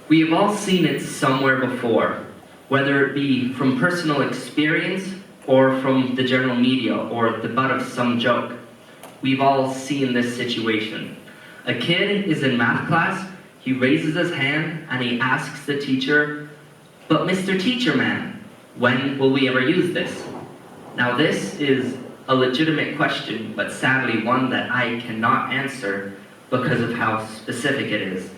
We have all seen it somewhere before, whether it be from personal experience or from the general media or the butt of some joke. We've all seen this situation. A kid is in math class, he raises his hand and he asks the teacher, "But Mr. Teacher Man, when will we ever use this?" Now this is a legitimate question, but sadly one that I cannot answer because of how specific it is.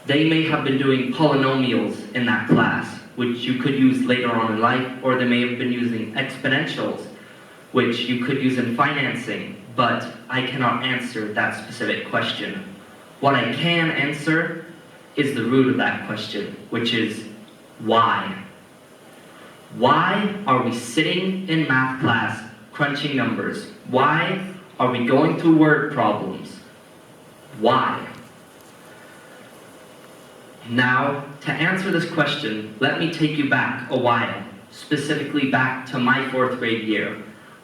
They may have been doing polynomials in that class, which you could use later on in life, or they may have been using exponentials, which you could use in financing, but I cannot answer that specific question. What I can answer is the root of that question, which is why? Why are we sitting in math class crunching numbers? Why are we going through word problems? Why? Now, to answer this question, let me take you back a while, specifically back to my 4th grade year.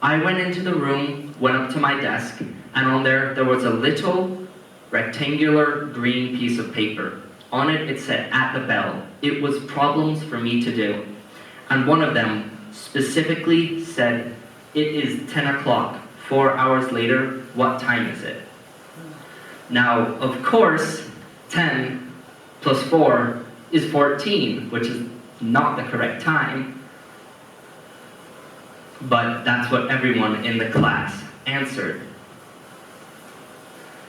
I went into the room, went up to my desk, and on there was a little rectangular green piece of paper. On it, it said, "At the bell." It was problems for me to do. And one of them specifically said, "It is 10 o'clock, 4 hours later, what time is it?" Now, of course, 10 plus 4 is 14, which is not the correct time, but that's what everyone in the class answered.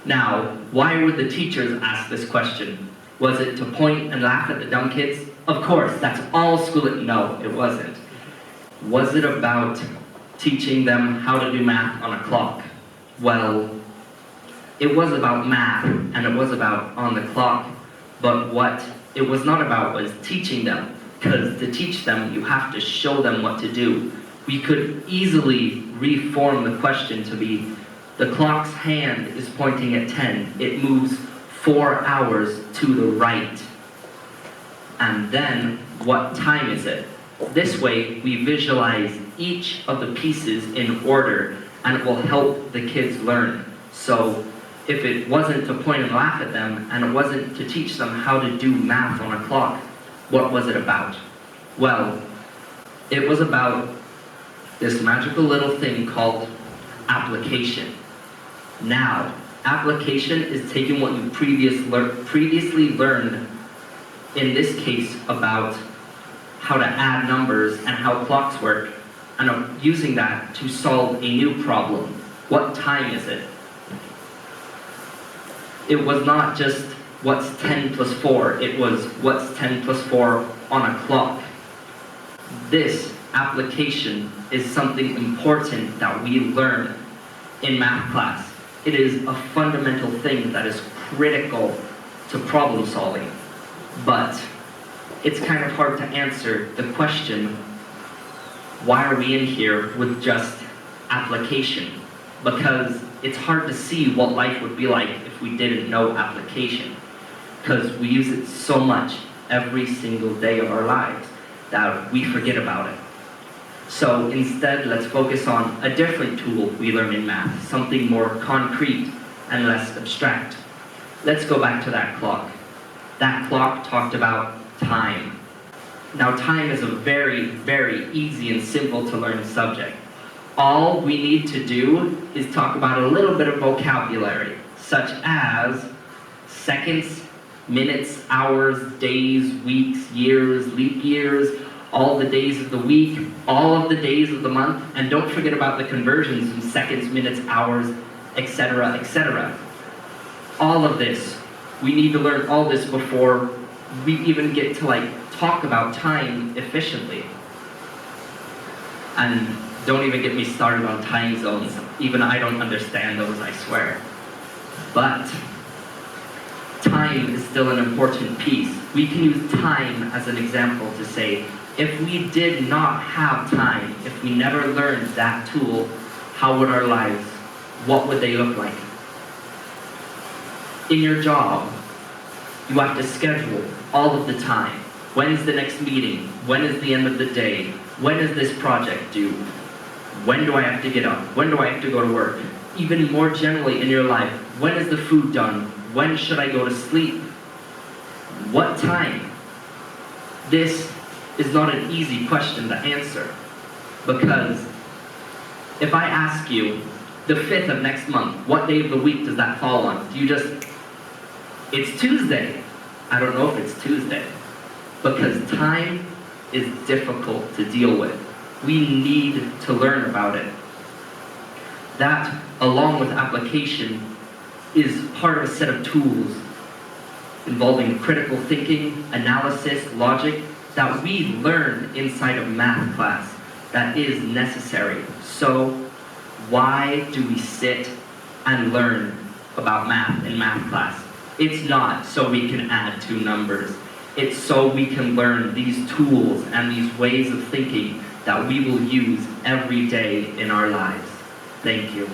Now, why would the teachers ask this question? Was it to point and laugh at the dumb kids? Of course, that's all school. No, it wasn't. Was it about teaching them how to do math on a clock? Well, it was about math, and it was about on the clock, but what it was not about was teaching them, because to teach them, you have to show them what to do. We could easily reform the question to be, the clock's hand is pointing at 10. It moves 4 hours to the right. And then, what time is it? This way, we visualize each of the pieces in order, and it will help the kids learn. So, if it wasn't to point and laugh at them, and it wasn't to teach them how to do math on a clock, what was it about? Well, it was about this magical little thing called application. Now, application is taking what you previously learned, in this case about how to add numbers and how clocks work, and using that to solve a new problem. What time is it? It was not just what's 10 plus 4, it was what's 10 plus 4 on a clock. This application is something important that we learn in math class. It is a fundamental thing that is critical to problem solving. But it's kind of hard to answer the question, why are we in here with just application? Because it's hard to see what life would be like if we didn't know application. Because we use it so much every single day of our lives that we forget about it. So instead, let's focus on a different tool we learn in math, something more concrete and less abstract. Let's go back to that clock. That clock talked about time. Now, time is a very, very easy and simple to learn subject. All we need to do is talk about a little bit of vocabulary, such as seconds, minutes, hours, days, weeks, years, leap years, all the days of the week, all of the days of the month, and don't forget about the conversions from seconds, minutes, hours, etc., etc. All of this, we need to learn all this before we even get to talk about time efficiently. And don't even get me started on time zones. Even I don't understand those, I swear. But time is still an important piece. We can use time as an example to say, if we did not have time, if we never learned that tool, how would our lives, what would they look like? In your job, you have to schedule all of the time. When's the next meeting? When is the end of the day? When is this project due? When do I have to get up? When do I have to go to work? Even more generally in your life, when is the food done? When should I go to sleep? What time? This is not an easy question to answer, because if I ask you, the 5th of next month, what day of the week does that fall on? Do you just, it's Tuesday. I don't know if it's Tuesday, because time is difficult to deal with. We need to learn about it. That, along with application, is part of a set of tools involving critical thinking, analysis, logic, that we learn inside of math class that is necessary. So, why do we sit and learn about math in math class? It's not so we can add two numbers. It's so we can learn these tools and these ways of thinking that we will use every day in our lives. Thank you.